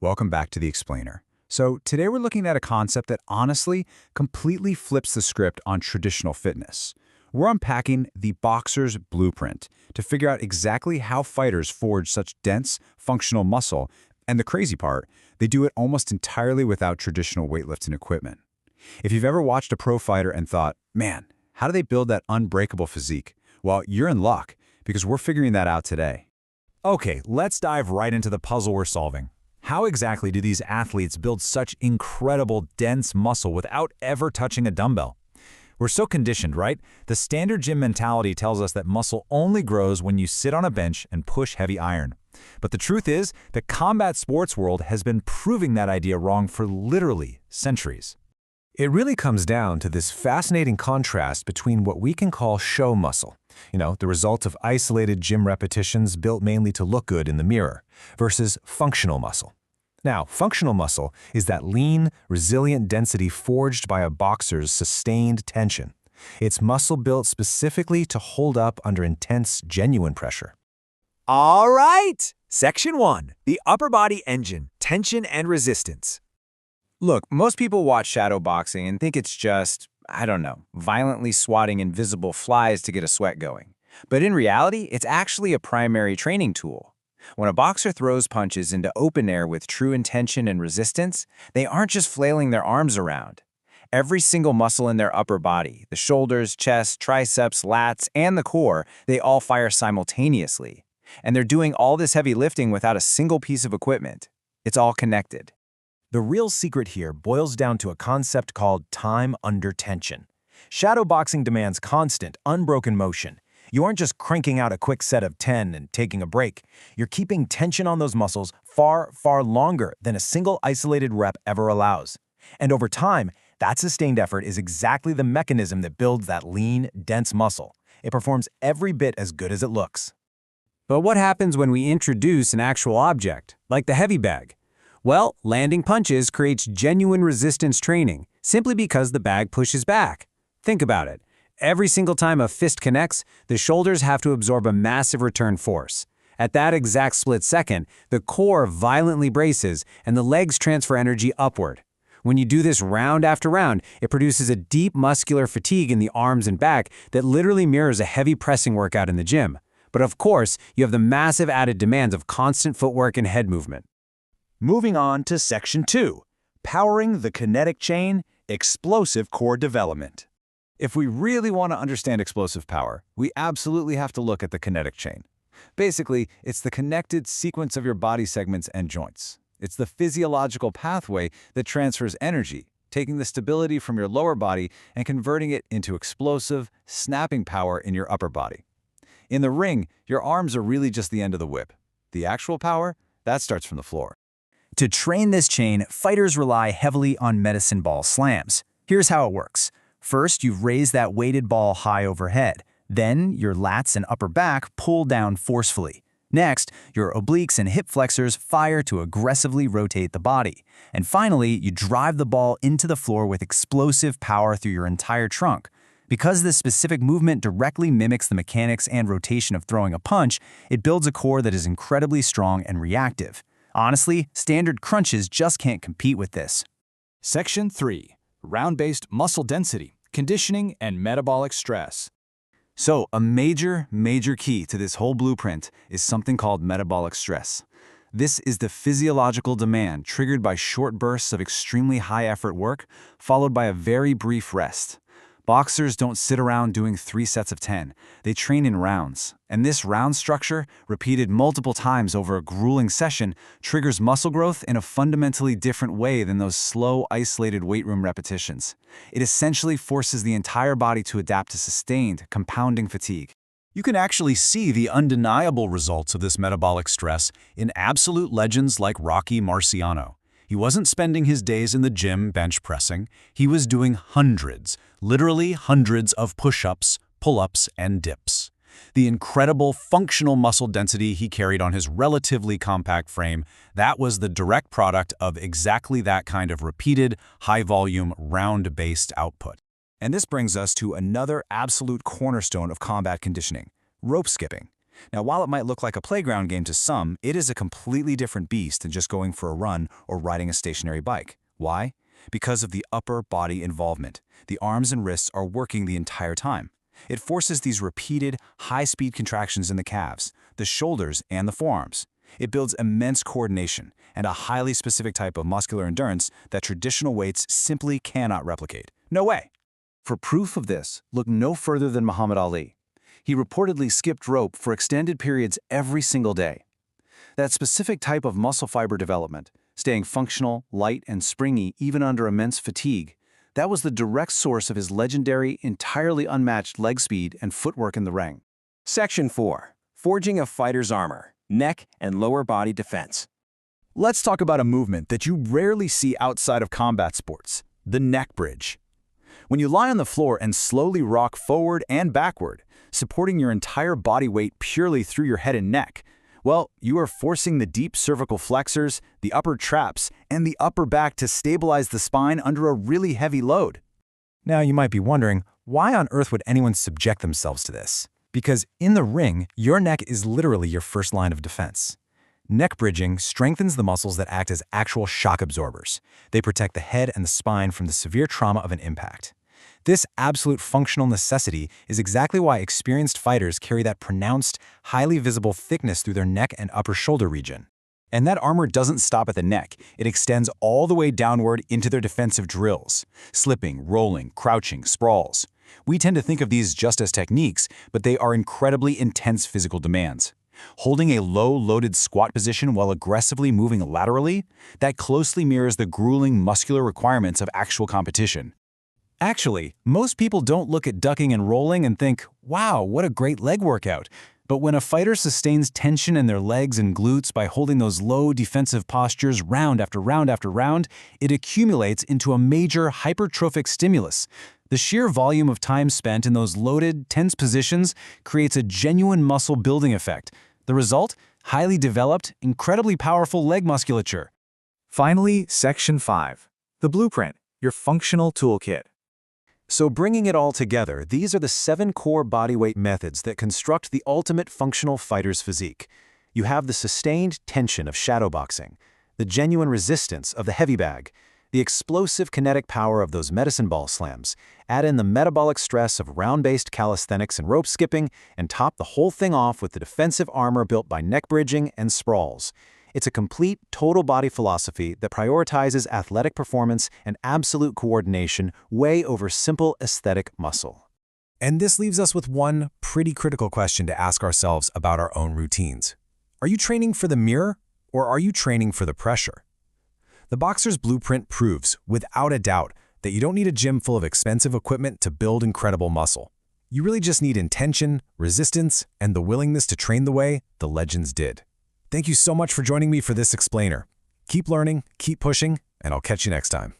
Welcome back to The Explainer. So today we're looking at a concept that honestly completely flips the script on traditional fitness. We're unpacking the boxer's blueprint to figure out exactly how fighters forge such dense, functional muscle, and the crazy part, they do it almost entirely without traditional weightlifting equipment. If you've ever watched a pro fighter and thought, man, how do they build that unbreakable physique? Well, you're in luck, because we're figuring that out today. Okay, let's dive right into the puzzle we're solving. How exactly do these athletes build such incredible, dense muscle without ever touching a dumbbell? We're so conditioned, right? The standard gym mentality tells us that muscle only grows when you sit on a bench and push heavy iron. But the truth is, the combat sports world has been proving that idea wrong for literally centuries. It really comes down to this fascinating contrast between what we can call show muscle, the result of isolated gym repetitions built mainly to look good in the mirror, versus functional muscle. Now, functional muscle is that lean, resilient density forged by a boxer's sustained tension. It's muscle built specifically to hold up under intense, genuine pressure. All right! Section 1. The upper body engine, tension and resistance. Look, most people watch shadow boxing and think it's just, violently swatting invisible flies to get a sweat going. But in reality, it's actually a primary training tool. When a boxer throws punches into open air with true intention and resistance, they aren't just flailing their arms around. Every single muscle in their upper body, the shoulders, chest, triceps, lats, and the core, they all fire simultaneously. And they're doing all this heavy lifting without a single piece of equipment. It's all connected. The real secret here boils down to a concept called time under tension. Shadow boxing demands constant, unbroken motion. You aren't just cranking out a quick set of 10 and taking a break. You're keeping tension on those muscles far, far longer than a single isolated rep ever allows. And over time, that sustained effort is exactly the mechanism that builds that lean, dense muscle. It performs every bit as good as it looks. But what happens when we introduce an actual object, like the heavy bag? Well, landing punches creates genuine resistance training, simply because the bag pushes back. Think about it. Every single time a fist connects, the shoulders have to absorb a massive return force. At that exact split second, the core violently braces and the legs transfer energy upward. When you do this round after round, it produces a deep muscular fatigue in the arms and back that literally mirrors a heavy pressing workout in the gym. But of course, you have the massive added demands of constant footwork and head movement. Moving on to Section 2, Powering the Kinetic Chain, Explosive Core Development. If we really want to understand explosive power, we absolutely have to look at the kinetic chain. Basically, it's the connected sequence of your body segments and joints. It's the physiological pathway that transfers energy, taking the stability from your lower body and converting it into explosive, snapping power in your upper body. In the ring, your arms are really just the end of the whip. The actual power, that starts from the floor. To train this chain, fighters rely heavily on medicine ball slams. Here's how it works. First, you raise that weighted ball high overhead. Then, your lats and upper back pull down forcefully. Next, your obliques and hip flexors fire to aggressively rotate the body. And finally, you drive the ball into the floor with explosive power through your entire trunk. Because this specific movement directly mimics the mechanics and rotation of throwing a punch, it builds a core that is incredibly strong and reactive. Honestly, standard crunches just can't compete with this. Section 3, Round-Based Muscle Density, Conditioning and Metabolic Stress. So a major key to this whole blueprint is something called metabolic stress. This is the physiological demand triggered by short bursts of extremely high-effort work, followed by a very brief rest. Boxers don't sit around doing 3 sets of 10. They train in rounds. And this round structure, repeated multiple times over a grueling session, triggers muscle growth in a fundamentally different way than those slow, isolated weight room repetitions. It essentially forces the entire body to adapt to sustained, compounding fatigue. You can actually see the undeniable results of this metabolic stress in absolute legends like Rocky Marciano. He wasn't spending his days in the gym bench pressing. He was doing hundreds, literally hundreds of push-ups, pull-ups, and dips. The incredible functional muscle density he carried on his relatively compact frame, that was the direct product of exactly that kind of repeated, high-volume, round-based output. And this brings us to another absolute cornerstone of combat conditioning, rope skipping. Now, while it might look like a playground game to some, it is a completely different beast than just going for a run or riding a stationary bike. Why? Because of the upper body involvement. The arms and wrists are working the entire time. It forces these repeated, high-speed contractions in the calves, the shoulders, and the forearms. It builds immense coordination and a highly specific type of muscular endurance that traditional weights simply cannot replicate. No way! For proof of this, look no further than Muhammad Ali. He reportedly skipped rope for extended periods every single day. That specific type of muscle fiber development, staying functional, light, and springy even under immense fatigue, that was the direct source of his legendary, entirely unmatched leg speed and footwork in the ring. Section 4. Forging a fighter's armor, neck and lower body defense. Let's talk about a movement that you rarely see outside of combat sports, the neck bridge. When you lie on the floor and slowly rock forward and backward, supporting your entire body weight purely through your head and neck, well, you are forcing the deep cervical flexors, the upper traps, and the upper back to stabilize the spine under a really heavy load. Now you might be wondering, why on earth would anyone subject themselves to this? Because in the ring, your neck is literally your first line of defense. Neck bridging strengthens the muscles that act as actual shock absorbers. They protect the head and the spine from the severe trauma of an impact. This absolute functional necessity is exactly why experienced fighters carry that pronounced, highly visible thickness through their neck and upper shoulder region. And that armor doesn't stop at the neck. It extends all the way downward into their defensive drills: slipping, rolling, crouching, sprawls. We tend to think of these just as techniques, but they are incredibly intense physical demands. Holding a low-loaded squat position while aggressively moving laterally, that closely mirrors the grueling muscular requirements of actual competition. Actually, most people don't look at ducking and rolling and think, wow, what a great leg workout. But when a fighter sustains tension in their legs and glutes by holding those low defensive postures round after round after round, it accumulates into a major hypertrophic stimulus. The sheer volume of time spent in those loaded, tense positions creates a genuine muscle building effect. The result? Highly developed, incredibly powerful leg musculature. Finally, Section 5. The Blueprint, your functional toolkit. So bringing it all together, these are the 7 core bodyweight methods that construct the ultimate functional fighter's physique. You have the sustained tension of shadowboxing, the genuine resistance of the heavy bag, the explosive kinetic power of those medicine ball slams, add in the metabolic stress of round-based calisthenics and rope skipping, and top the whole thing off with the defensive armor built by neck bridging and sprawls. It's a complete, total body philosophy that prioritizes athletic performance and absolute coordination way over simple aesthetic muscle. And this leaves us with one pretty critical question to ask ourselves about our own routines. Are you training for the mirror, or are you training for the pressure? The Boxer's Blueprint proves, without a doubt, that you don't need a gym full of expensive equipment to build incredible muscle. You really just need intention, resistance, and the willingness to train the way the legends did. Thank you so much for joining me for this explainer. Keep learning, keep pushing, and I'll catch you next time.